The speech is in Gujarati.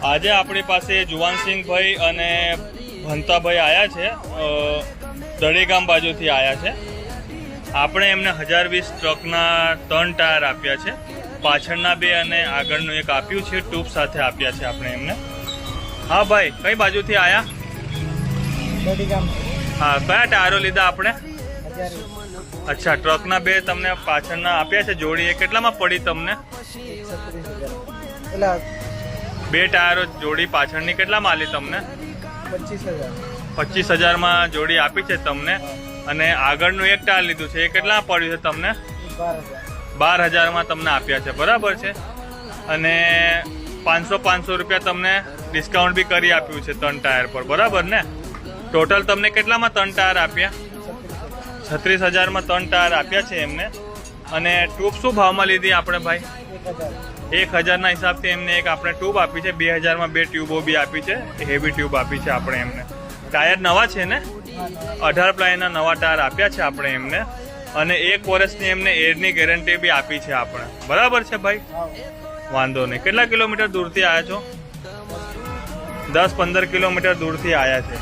આજે આપણી પાસે જુવાનસિંહભાઈ અને ભંતાભાઈ આવ્યા છે, દળેગામ બાજુથી આવ્યા છે। આપણે એમને 1020 ટ્રકના 3 ટાયર આપ્યા છે, પાછળના 2 અને આગળનું એક આપ્યું છે, ટ્યુબ સાથે આપ્યા છે આપણે એમને। હા ભાઈ, કઈ બાજુથી આવ્યા? હા, કયા ટાયરો લીધા આપણે? અચ્છા, ટ્રકના 2 તમને પાછળના આપ્યા છે જોડી, એ કેટલામાં પડી તમને? 2 ટાયરો જોડી પાછળની કેટલામાં આલી તમને? 25,000માં જોડી આપી છે તમને। અને આગળનું એક ટાયર લીધું છે, એ કેટલા પડ્યું છે તમને? 12,000માં તમને આપ્યા છે, બરાબર છે। અને 500 રૂપિયા તમને ડિસ્કાઉન્ટ બી કરી આપ્યું છે 3 ટાયર પર, બરાબર ને? ટોટલ તમને કેટલામાં 3 ટાયર આપ્યા? 36,000માં 3 ટાયર આપ્યા છે એમને। અને ટ્યુબ શું ભાવમાં લીધી આપણે ભાઈ? 1,000ના હિસાબથી એમને એક આપણે ટ્યુબ આપી છે, 2,000માં 2 ટ્યુબો બી આપી છે, હેવી ટ્યુબ આપી છે આપણે એમને। ટાયર નવા છે ને? 18 પ્લાયના નવા ટાયર આપ્યા છે આપણે એમને। અને 1 વર્ષની એમને એરની ગેરંટી બી આપી છે આપણે, બરાબર છે ભાઈ? વાંધો નહીં। કેટલા કિલોમીટર દૂરથી આવ્યા છો? 10-15 કિલોમીટર દૂરથી આવ્યા છે।